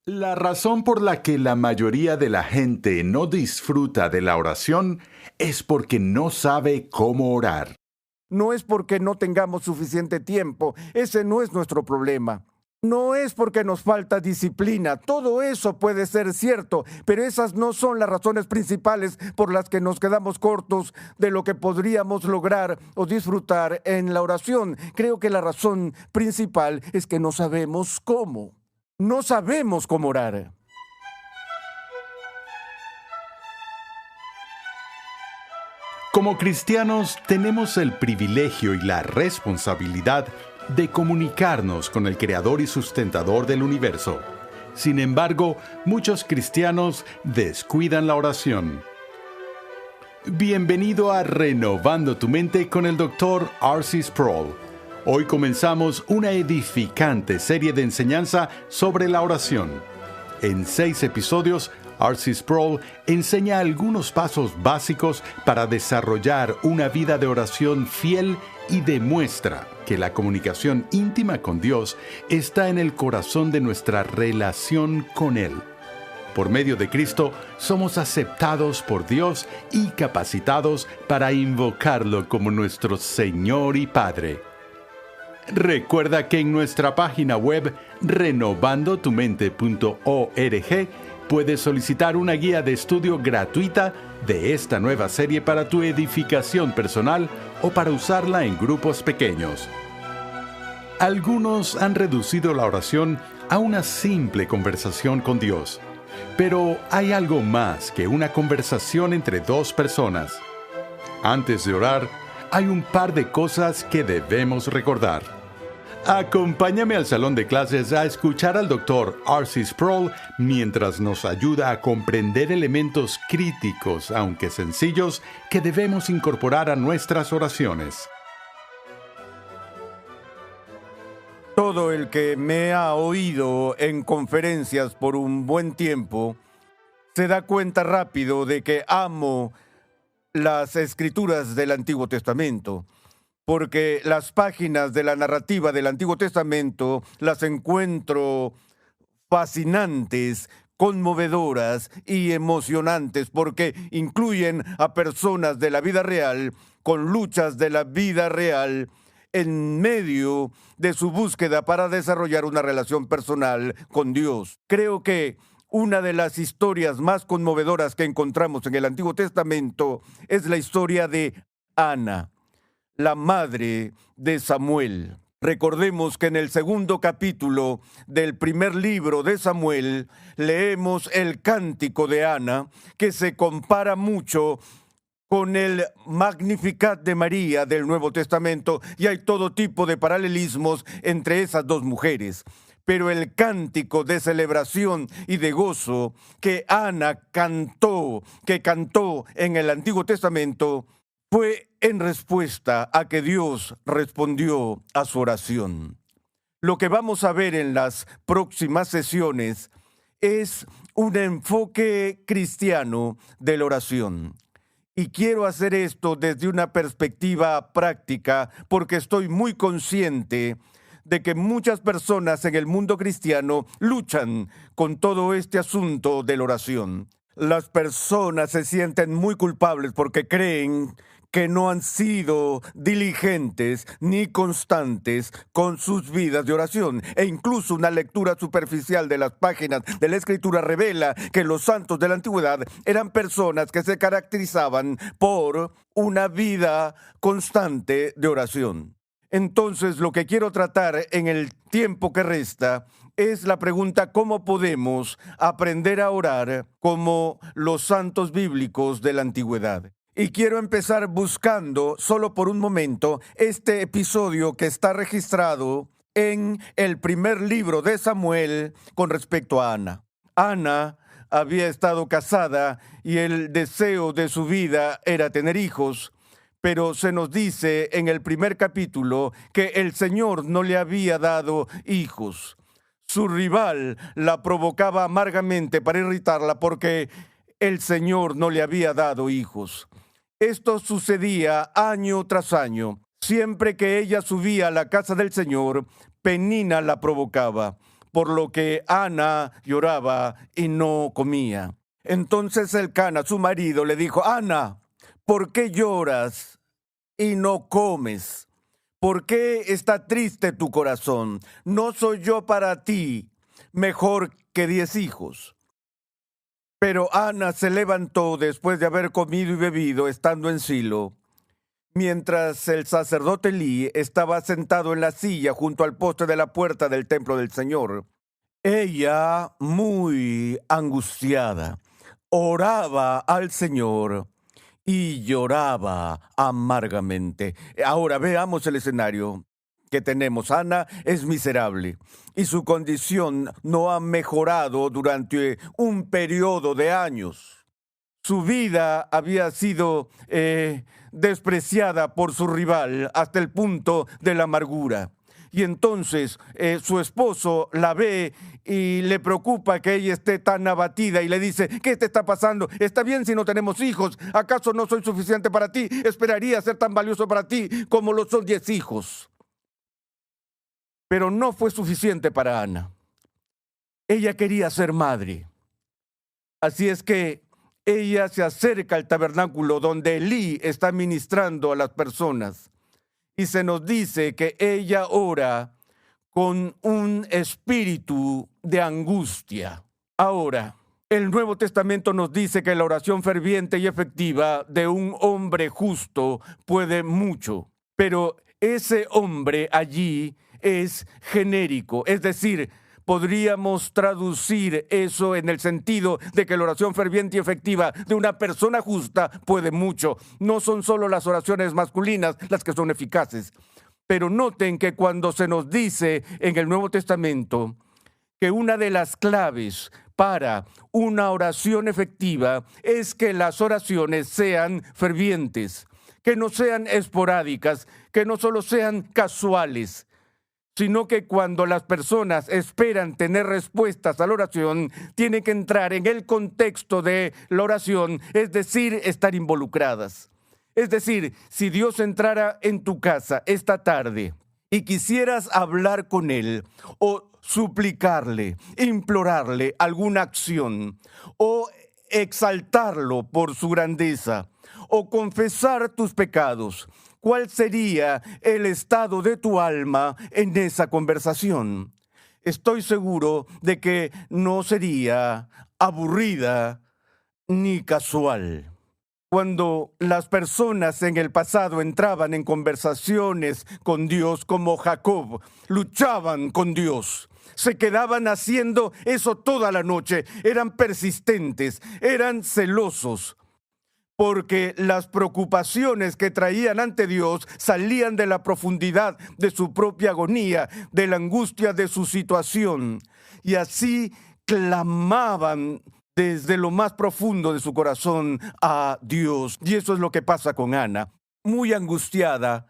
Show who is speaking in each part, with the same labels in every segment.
Speaker 1: La razón por la que la mayoría de la gente no disfruta de la oración es porque no sabe cómo orar.
Speaker 2: No es porque no tengamos suficiente tiempo, ese no es nuestro problema. No es porque nos falta disciplina, todo eso puede ser cierto, pero esas no son las razones principales por las que nos quedamos cortos de lo que podríamos lograr o disfrutar en la oración. Creo que la razón principal es que no sabemos cómo. No sabemos cómo orar.
Speaker 1: Como cristianos tenemos el privilegio y la responsabilidad de comunicarnos con el Creador y sustentador del universo. Sin embargo, muchos cristianos descuidan la oración. Bienvenido a Renovando tu Mente con el Dr. R.C. Sproul. Hoy comenzamos una edificante serie de enseñanza sobre la oración. En 6 episodios, R.C. Sproul enseña algunos pasos básicos para desarrollar una vida de oración fiel y demuestra que la comunicación íntima con Dios está en el corazón de nuestra relación con Él. Por medio de Cristo, somos aceptados por Dios y capacitados para invocarlo como nuestro Señor y Padre. Recuerda que en nuestra página web renovandotumente.org puedes solicitar una guía de estudio gratuita de esta nueva serie para tu edificación personal o para usarla en grupos pequeños. Algunos han reducido la oración a una simple conversación con Dios, pero hay algo más que una conversación entre dos personas. Antes de orar, hay un par de cosas que debemos recordar. Acompáñame al salón de clases a escuchar al Dr. R.C. Sproul mientras nos ayuda a comprender elementos críticos, aunque sencillos, que debemos incorporar a nuestras oraciones.
Speaker 2: Todo el que me ha oído en conferencias por un buen tiempo se da cuenta rápido de que amo las escrituras del Antiguo Testamento, porque las páginas de la narrativa del Antiguo Testamento las encuentro fascinantes, conmovedoras y emocionantes, porque incluyen a personas de la vida real con luchas de la vida real en medio de su búsqueda para desarrollar una relación personal con Dios. Creo que una de las historias más conmovedoras que encontramos en el Antiguo Testamento es la historia de Ana, la madre de Samuel. Recordemos que en el 2º capítulo del primer libro de Samuel leemos el cántico de Ana, que se compara mucho con el Magnificat de María del Nuevo Testamento, y hay todo tipo de paralelismos entre esas dos mujeres. Pero el cántico de celebración y de gozo que Ana cantó en el Antiguo Testamento, fue en respuesta a que Dios respondió a su oración. Lo que vamos a ver en las próximas sesiones es un enfoque cristiano de la oración. Y quiero hacer esto desde una perspectiva práctica porque estoy muy consciente de que muchas personas en el mundo cristiano luchan con todo este asunto de la oración. Las personas se sienten muy culpables porque creen que no han sido diligentes ni constantes con sus vidas de oración. E incluso una lectura superficial de las páginas de la Escritura revela que los santos de la antigüedad eran personas que se caracterizaban por una vida constante de oración. Entonces, lo que quiero tratar en el tiempo que resta es la pregunta: ¿cómo podemos aprender a orar como los santos bíblicos de la antigüedad? Y quiero empezar buscando, solo por un momento, este episodio que está registrado en el primer libro de Samuel con respecto a Ana. Ana había estado casada y el deseo de su vida era tener hijos, pero se nos dice en el primer capítulo que el Señor no le había dado hijos. Su rival la provocaba amargamente para irritarla porque el Señor no le había dado hijos. Esto sucedía año tras año. Siempre que ella subía a la casa del Señor, Penina la provocaba, por lo que Ana lloraba y no comía. Entonces Elcana, su marido, le dijo: Ana, ¿por qué lloras y no comes? ¿Por qué está triste tu corazón? ¿No soy yo para ti mejor que 10 hijos? Pero Ana se levantó después de haber comido y bebido, estando en Silo, mientras el sacerdote Elí estaba sentado en la silla junto al poste de la puerta del templo del Señor. Ella, muy angustiada, oraba al Señor y lloraba amargamente. Ahora veamos el escenario que tenemos. Ana es miserable y su condición no ha mejorado durante un periodo de años. Su vida había sido despreciada por su rival hasta el punto de la amargura. Y entonces su esposo la ve y le preocupa que ella esté tan abatida y le dice: ¿qué te está pasando? ¿Está bien si no tenemos hijos? ¿Acaso no soy suficiente para ti? Esperaría ser tan valioso para ti como lo son 10 hijos. Pero no fue suficiente para Ana. Ella quería ser madre. Así es que ella se acerca al tabernáculo donde Elí está ministrando a las personas. Y se nos dice que ella ora con un espíritu de angustia. Ahora, el Nuevo Testamento nos dice que la oración ferviente y efectiva de un hombre justo puede mucho. Pero ese hombre allí es genérico, es decir, podríamos traducir eso en el sentido de que la oración ferviente y efectiva de una persona justa puede mucho. No son solo las oraciones masculinas las que son eficaces. Pero noten que cuando se nos dice en el Nuevo Testamento que una de las claves para una oración efectiva es que las oraciones sean fervientes, que no sean esporádicas, que no solo sean casuales, sino que cuando las personas esperan tener respuestas a la oración, tienen que entrar en el contexto de la oración, es decir, estar involucradas. Es decir, si Dios entrara en tu casa esta tarde y quisieras hablar con Él o suplicarle, implorarle alguna acción o exaltarlo por su grandeza o confesar tus pecados, ¿cuál sería el estado de tu alma en esa conversación? Estoy seguro de que no sería aburrida ni casual. Cuando las personas en el pasado entraban en conversaciones con Dios, como Jacob, luchaban con Dios. Se quedaban haciendo eso toda la noche. Eran persistentes, eran celosos, porque las preocupaciones que traían ante Dios salían de la profundidad de su propia agonía, de la angustia de su situación. Y así clamaban desde lo más profundo de su corazón a Dios. Y eso es lo que pasa con Ana. Muy angustiada,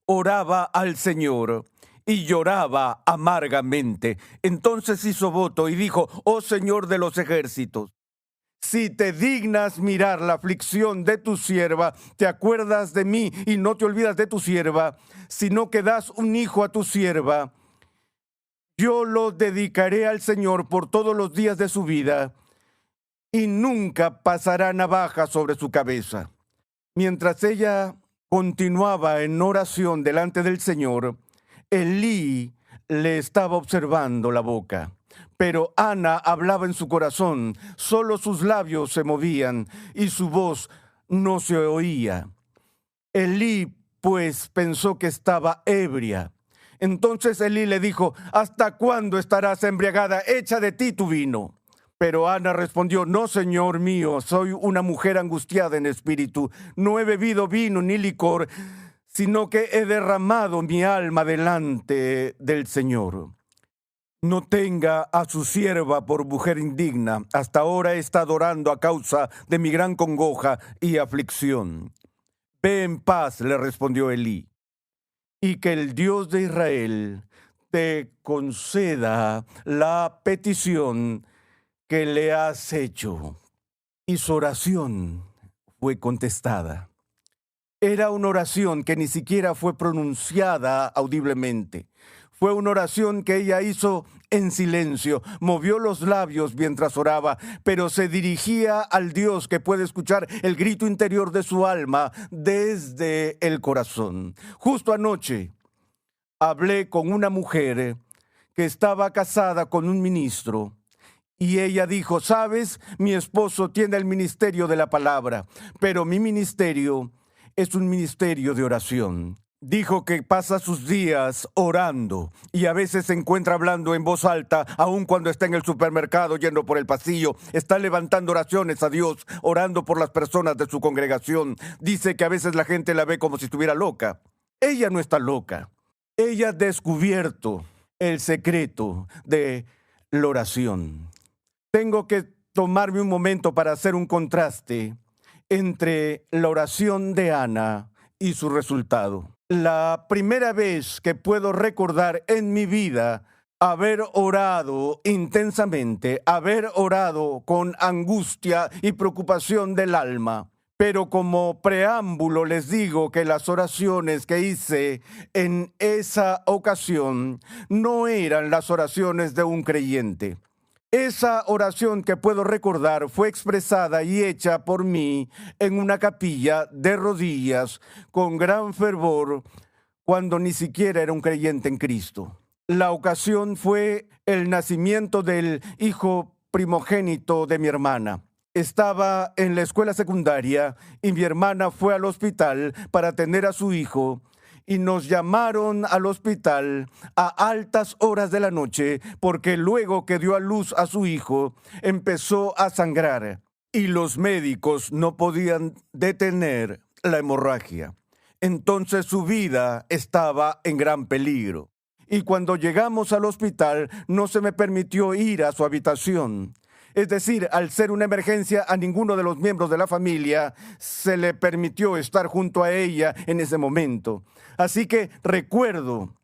Speaker 2: oraba al Señor y lloraba amargamente. Entonces hizo voto y dijo: «Oh Señor de los ejércitos, si te dignas mirar la aflicción de tu sierva, te acuerdas de mí y no te olvidas de tu sierva, sino que das un hijo a tu sierva, yo lo dedicaré al Señor por todos los días de su vida, y nunca pasará navaja sobre su cabeza». Mientras ella continuaba en oración delante del Señor, Elí le estaba observando la boca. Pero Ana hablaba en su corazón, solo sus labios se movían y su voz no se oía. Elí, pues, pensó que estaba ebria. Entonces Elí le dijo: «¿Hasta cuándo estarás embriagada? Echa de ti tu vino». Pero Ana respondió: «No, Señor mío, soy una mujer angustiada en espíritu. No he bebido vino ni licor, sino que he derramado mi alma delante del Señor. No tenga a su sierva por mujer indigna. Hasta ahora he estado orando a causa de mi gran congoja y aflicción». «Ve en paz», le respondió Elí, «y que el Dios de Israel te conceda la petición que le has hecho». Y su oración fue contestada. Era una oración que ni siquiera fue pronunciada audiblemente. Fue una oración que ella hizo en silencio, movió los labios mientras oraba, pero se dirigía al Dios que puede escuchar el grito interior de su alma desde el corazón. Justo anoche hablé con una mujer que estaba casada con un ministro. Y ella dijo, ¿sabes? Mi esposo tiene el ministerio de la palabra, pero mi ministerio es un ministerio de oración. Dijo que pasa sus días orando y a veces se encuentra hablando en voz alta, aun cuando está en el supermercado yendo por el pasillo. Está levantando oraciones a Dios, orando por las personas de su congregación. Dice que a veces la gente la ve como si estuviera loca. Ella no está loca. Ella ha descubierto el secreto de la oración. Tengo que tomarme un momento para hacer un contraste entre la oración de Ana y su resultado. La primera vez que puedo recordar en mi vida haber orado intensamente, haber orado con angustia y preocupación del alma. Pero como preámbulo les digo que las oraciones que hice en esa ocasión no eran las oraciones de un creyente. Esa oración que puedo recordar fue expresada y hecha por mí en una capilla de rodillas con gran fervor cuando ni siquiera era un creyente en Cristo. La ocasión fue el nacimiento del hijo primogénito de mi hermana. Estaba en la escuela secundaria y mi hermana fue al hospital para tener a su hijo. Y nos llamaron al hospital a altas horas de la noche porque luego que dio a luz a su hijo, empezó a sangrar y los médicos no podían detener la hemorragia. Entonces su vida estaba en gran peligro. Y cuando llegamos al hospital, no se me permitió ir a su habitación. Es decir, al ser una emergencia, a ninguno de los miembros de la familia se le permitió estar junto a ella en ese momento. Así que recuerdo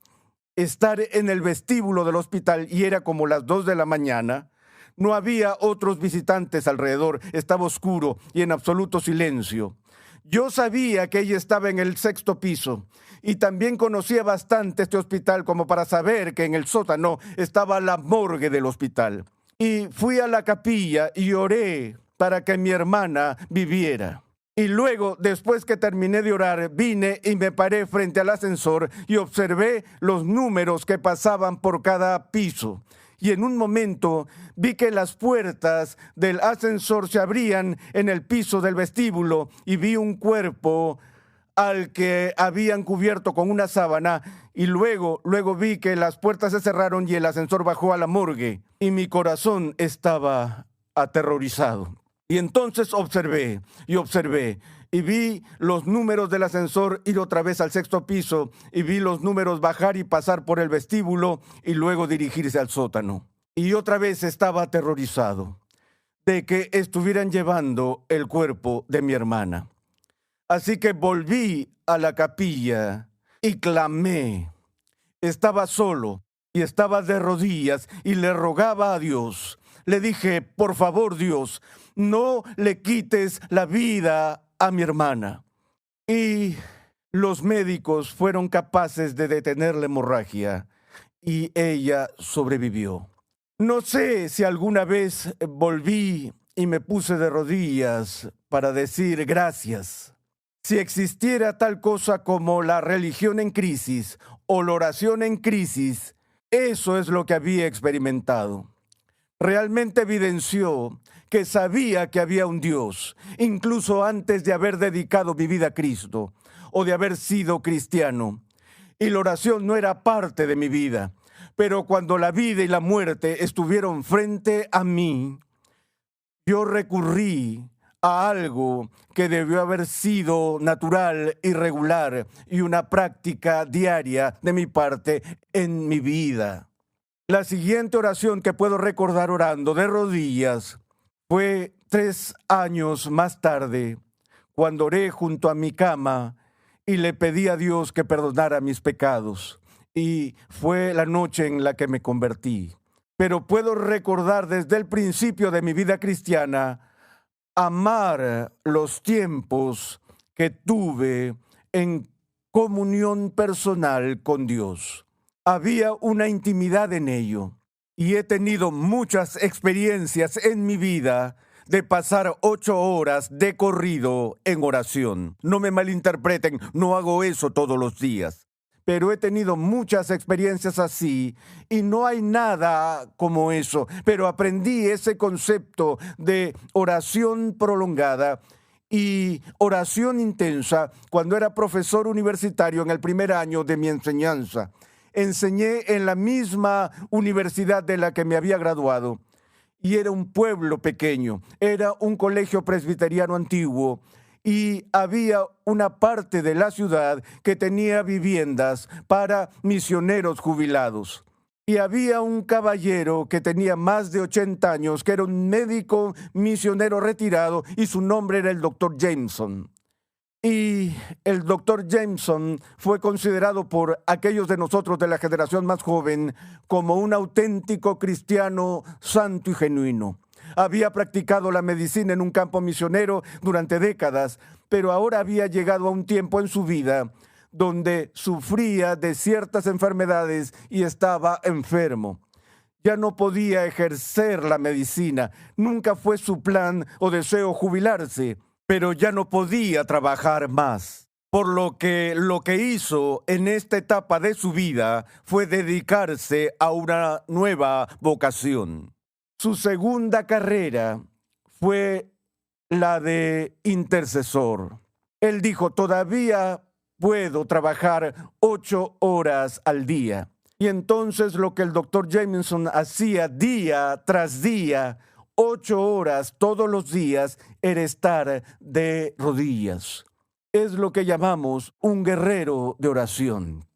Speaker 2: estar en el vestíbulo del hospital y era como las 2 de la mañana. No había otros visitantes alrededor, estaba oscuro y en absoluto silencio. Yo sabía que ella estaba en el 6º piso y también conocía bastante este hospital como para saber que en el sótano estaba la morgue del hospital. Y fui a la capilla y oré para que mi hermana viviera. Y luego, después que terminé de orar, vine y me paré frente al ascensor y observé los números que pasaban por cada piso. Y en un momento vi que las puertas del ascensor se abrían en el piso del vestíbulo y vi un cuerpo al que habían cubierto con una sábana y luego vi que las puertas se cerraron y el ascensor bajó a la morgue y mi corazón estaba aterrorizado. Y entonces observé y vi los números del ascensor ir otra vez al 6º piso y vi los números bajar y pasar por el vestíbulo y luego dirigirse al sótano. Y otra vez estaba aterrorizado de que estuvieran llevando el cuerpo de mi hermana. Así que volví a la capilla y clamé. Estaba solo y estaba de rodillas y le rogaba a Dios. Le dije, por favor, Dios, no le quites la vida a mi hermana. Y los médicos fueron capaces de detener la hemorragia y ella sobrevivió. No sé si alguna vez volví y me puse de rodillas para decir gracias. Si existiera tal cosa como la religión en crisis o la oración en crisis, eso es lo que había experimentado. Realmente evidenció que sabía que había un Dios, incluso antes de haber dedicado mi vida a Cristo o de haber sido cristiano. Y la oración no era parte de mi vida, pero cuando la vida y la muerte estuvieron frente a mí, yo recurrí a algo que debió haber sido natural y regular y una práctica diaria de mi parte en mi vida. La siguiente oración que puedo recordar orando de rodillas fue 3 años más tarde, cuando oré junto a mi cama y le pedí a Dios que perdonara mis pecados. Y fue la noche en la que me convertí. Pero puedo recordar desde el principio de mi vida cristiana amar los tiempos que tuve en comunión personal con Dios. Había una intimidad en ello. Y he tenido muchas experiencias en mi vida de pasar 8 horas de corrido en oración. No me malinterpreten, no hago eso todos los días. Pero he tenido muchas experiencias así y no hay nada como eso. Pero aprendí ese concepto de oración prolongada y oración intensa cuando era profesor universitario en el primer año de mi enseñanza. Enseñé en la misma universidad de la que me había graduado y era un pueblo pequeño, era un colegio presbiteriano antiguo y había una parte de la ciudad que tenía viviendas para misioneros jubilados. Y había un caballero que tenía más de 80 años, que era un médico misionero retirado, y su nombre era el doctor Jameson. Y el doctor Jameson fue considerado por aquellos de nosotros de la generación más joven como un auténtico cristiano santo y genuino. Había practicado la medicina en un campo misionero durante décadas, pero ahora había llegado a un tiempo en su vida donde sufría de ciertas enfermedades y estaba enfermo. Ya no podía ejercer la medicina. Nunca fue su plan o deseo jubilarse, pero ya no podía trabajar más. Por lo que hizo en esta etapa de su vida fue dedicarse a una nueva vocación. Su segunda carrera fue la de intercesor. Él dijo, todavía puedo trabajar 8 horas al día. Y entonces lo que el doctor Jameson hacía día tras día, 8 horas todos los días, era estar de rodillas. Es lo que llamamos un guerrero de oración.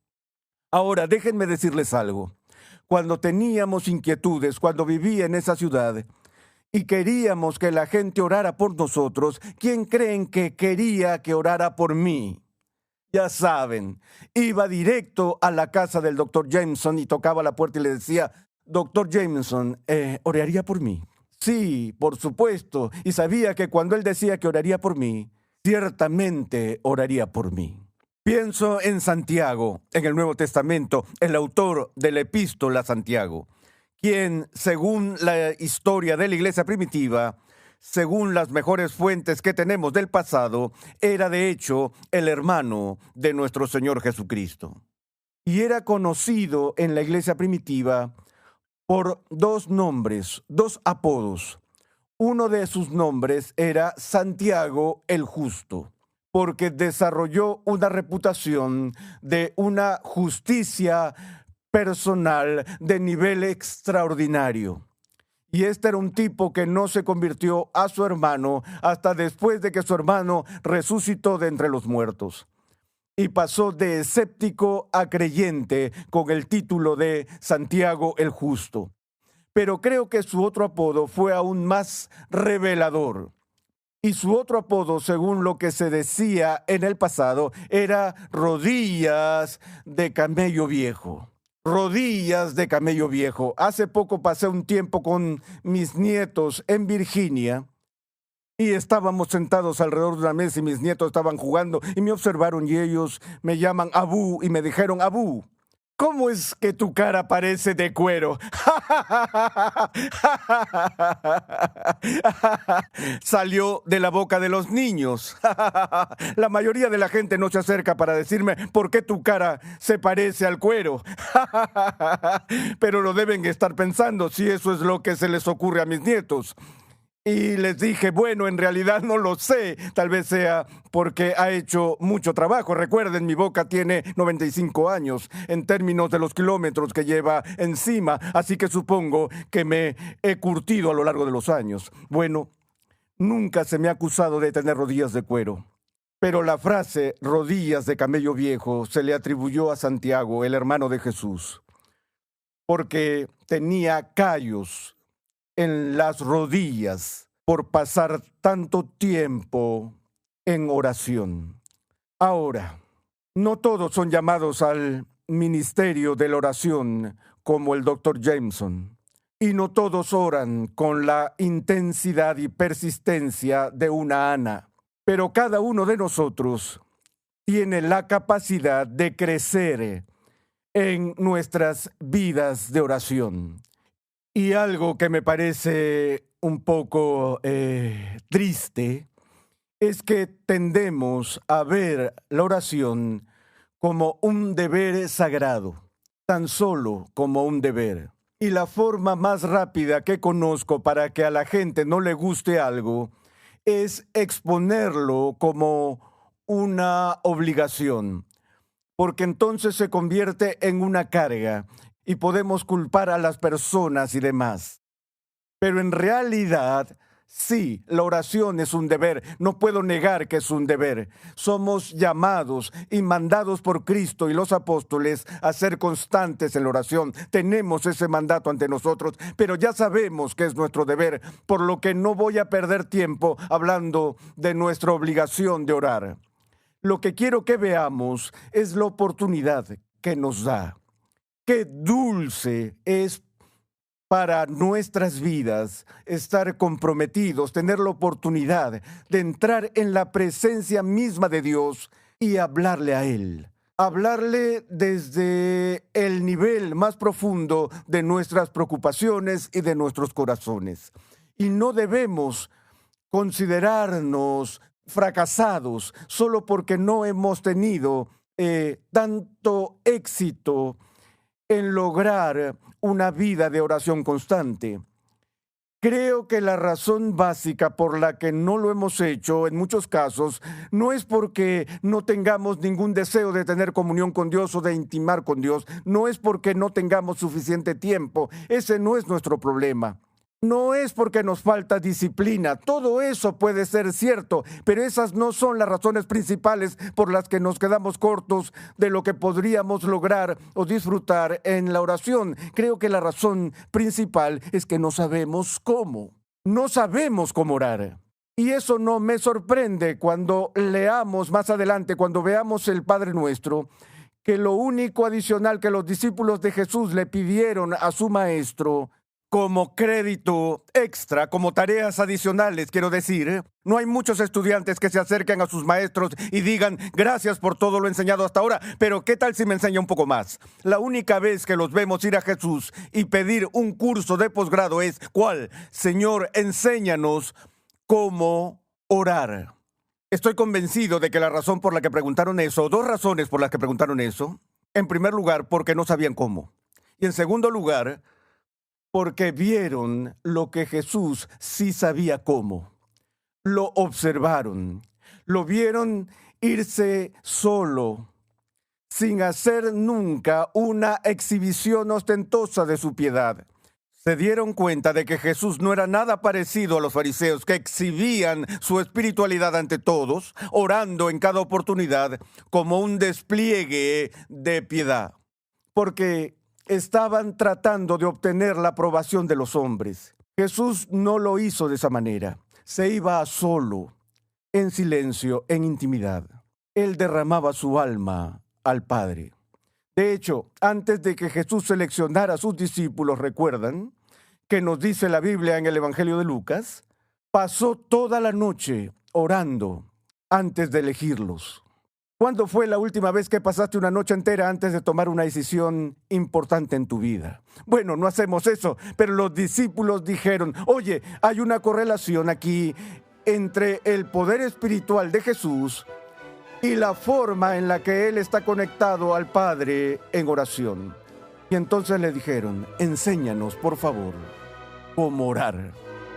Speaker 2: Ahora, déjenme decirles algo. Cuando teníamos inquietudes, cuando vivía en esa ciudad y queríamos que la gente orara por nosotros, ¿quién creen que quería que orara por mí? Ya saben, iba directo a la casa del doctor Jameson y tocaba la puerta y le decía, doctor Jameson, ¿oraría por mí? Sí, por supuesto, y sabía que cuando él decía que oraría por mí, ciertamente oraría por mí. Pienso en Santiago, en el Nuevo Testamento, el autor de la epístola a Santiago, quien, según la historia de la iglesia primitiva, según las mejores fuentes que tenemos del pasado, era de hecho el hermano de nuestro Señor Jesucristo. Y era conocido en la iglesia primitiva por 2 nombres, 2 apodos. Uno de sus nombres era Santiago el Justo, porque desarrolló una reputación de una justicia personal de nivel extraordinario. Y este era un tipo que no se convirtió a su hermano hasta después de que su hermano resucitó de entre los muertos. Y pasó de escéptico a creyente con el título de Santiago el Justo. Pero creo que su otro apodo fue aún más revelador. Y su otro apodo, según lo que se decía en el pasado, era Rodillas de Camello Viejo. Rodillas de Camello Viejo. Hace poco pasé un tiempo con mis nietos en Virginia y estábamos sentados alrededor de una mesa y mis nietos estaban jugando y me observaron y ellos me llaman Abú y me dijeron, Abú, ¿cómo es que tu cara parece de cuero? Salió de la boca de los niños. La mayoría de la gente no se acerca para decirme por qué tu cara se parece al cuero. Pero lo deben estar pensando si eso es lo que se les ocurre a mis nietos. Y les dije, bueno, en realidad no lo sé, tal vez sea porque ha hecho mucho trabajo. Recuerden, mi boca tiene 95 años en términos de los kilómetros que lleva encima, así que supongo que me he curtido a lo largo de los años. Bueno, nunca se me ha acusado de tener rodillas de cuero, pero la frase rodillas de camello viejo se le atribuyó a Santiago, el hermano de Jesús, porque tenía callos en las rodillas por pasar tanto tiempo en oración. Ahora, no todos son llamados al ministerio de la oración como el doctor Jameson, y no todos oran con la intensidad y persistencia de una Ana, pero cada uno de nosotros tiene la capacidad de crecer en nuestras vidas de oración. Y algo que me parece un poco triste es que tendemos a ver la oración como un deber sagrado, tan solo como un deber. Y la forma más rápida que conozco para que a la gente no le guste algo es exponerlo como una obligación, porque entonces se convierte en una carga y podemos culpar a las personas y demás. Pero en realidad, sí, la oración es un deber. No puedo negar que es un deber. Somos llamados y mandados por Cristo y los apóstoles a ser constantes en la oración. Tenemos ese mandato ante nosotros, pero ya sabemos que es nuestro deber, por lo que no voy a perder tiempo hablando de nuestra obligación de orar. Lo que quiero que veamos es la oportunidad que nos da. Qué dulce es para nuestras vidas estar comprometidos, tener la oportunidad de entrar en la presencia misma de Dios y hablarle a Él. Hablarle desde el nivel más profundo de nuestras preocupaciones y de nuestros corazones. Y no debemos considerarnos fracasados solo porque no hemos tenido tanto éxito en lograr una vida de oración constante. Creo que la razón básica por la que no lo hemos hecho en muchos casos no es porque no tengamos ningún deseo de tener comunión con Dios o de intimar con Dios, no es porque no tengamos suficiente tiempo, ese no es nuestro problema. No es porque nos falta disciplina, todo eso puede ser cierto, pero esas no son las razones principales por las que nos quedamos cortos de lo que podríamos lograr o disfrutar en la oración. Creo que la razón principal es que no sabemos cómo. No sabemos cómo orar. Y eso no me sorprende cuando leamos más adelante, cuando veamos el Padre Nuestro, que lo único adicional que los discípulos de Jesús le pidieron a su maestro como crédito extra, como tareas adicionales, quiero decir, no hay muchos estudiantes que se acerquen a sus maestros y digan, gracias por todo lo enseñado hasta ahora, pero ¿qué tal si me enseña un poco más? La única vez que los vemos ir a Jesús y pedir un curso de posgrado es, ¿cuál? Señor, enséñanos cómo orar. Estoy convencido de que la razón por la que preguntaron eso, dos razones por las que preguntaron eso, en primer lugar, porque no sabían cómo. Y en segundo lugar, porque vieron lo que Jesús sí sabía cómo. Lo observaron, lo vieron irse solo, sin hacer nunca una exhibición ostentosa de su piedad. Se dieron cuenta de que Jesús no era nada parecido a los fariseos, que exhibían su espiritualidad ante todos, orando en cada oportunidad como un despliegue de piedad. Porque estaban tratando de obtener la aprobación de los hombres. Jesús no lo hizo de esa manera. Se iba solo, en silencio, en intimidad. Él derramaba su alma al Padre. De hecho, antes de que Jesús seleccionara a sus discípulos, ¿recuerdan? Que nos dice la Biblia en el Evangelio de Lucas, pasó toda la noche orando antes de elegirlos. ¿Cuándo fue la última vez que pasaste una noche entera antes de tomar una decisión importante en tu vida? Bueno, no hacemos eso, pero los discípulos dijeron, oye, hay una correlación aquí entre el poder espiritual de Jesús y la forma en la que Él está conectado al Padre en oración. Y entonces le dijeron, enséñanos, por favor, cómo orar.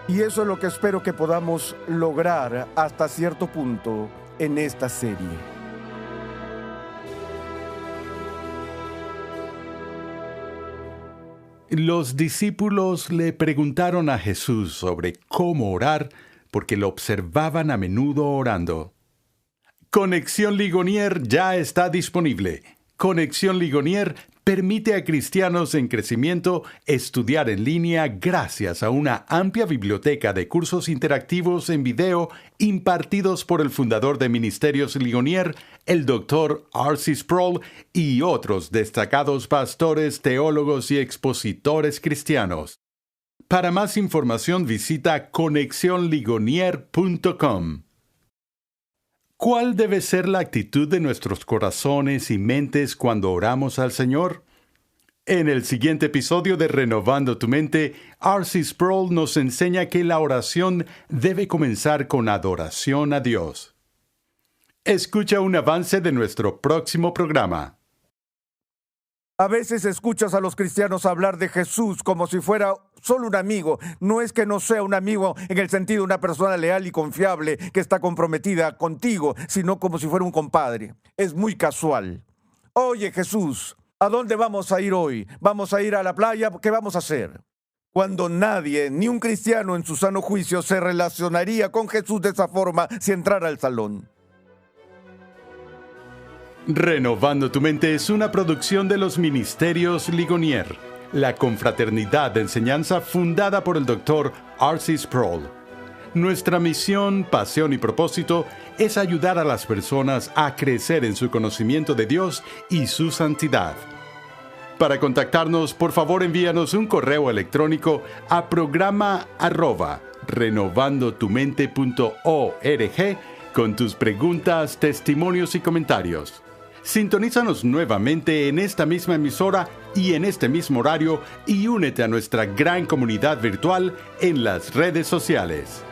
Speaker 2: Y eso es lo que espero que podamos lograr hasta cierto punto en esta serie.
Speaker 1: Los discípulos le preguntaron a Jesús sobre cómo orar porque lo observaban a menudo orando. Conexión Ligonier ya está disponible. Conexión Ligonier permite a cristianos en crecimiento estudiar en línea gracias a una amplia biblioteca de cursos interactivos en video impartidos por el fundador de Ministerios Ligonier, el Dr. R.C. Sproul, y otros destacados pastores, teólogos y expositores cristianos. Para más información visita conexionligonier.com. ¿Cuál debe ser la actitud de nuestros corazones y mentes cuando oramos al Señor? En el siguiente episodio de Renovando tu Mente, R.C. Sproul nos enseña que la oración debe comenzar con adoración a Dios. Escucha un avance de nuestro próximo programa.
Speaker 2: A veces escuchas a los cristianos hablar de Jesús como si fuera solo un amigo. No es que no sea un amigo en el sentido de una persona leal y confiable que está comprometida contigo, sino como si fuera un compadre. Es muy casual. Oye, Jesús, ¿a dónde vamos a ir hoy? ¿Vamos a ir a la playa? ¿Qué vamos a hacer? Cuando nadie, ni un cristiano en su sano juicio, se relacionaría con Jesús de esa forma si entrara al salón.
Speaker 1: Renovando tu Mente es una producción de los Ministerios Ligonier, la confraternidad de enseñanza fundada por el Dr. R.C. Sproul. Nuestra misión, pasión y propósito es ayudar a las personas a crecer en su conocimiento de Dios y su santidad. Para contactarnos, por favor envíanos un correo electrónico a programa@renovandotumente.org con tus preguntas, testimonios y comentarios. Sintonízanos nuevamente en esta misma emisora y en este mismo horario y únete a nuestra gran comunidad virtual en las redes sociales.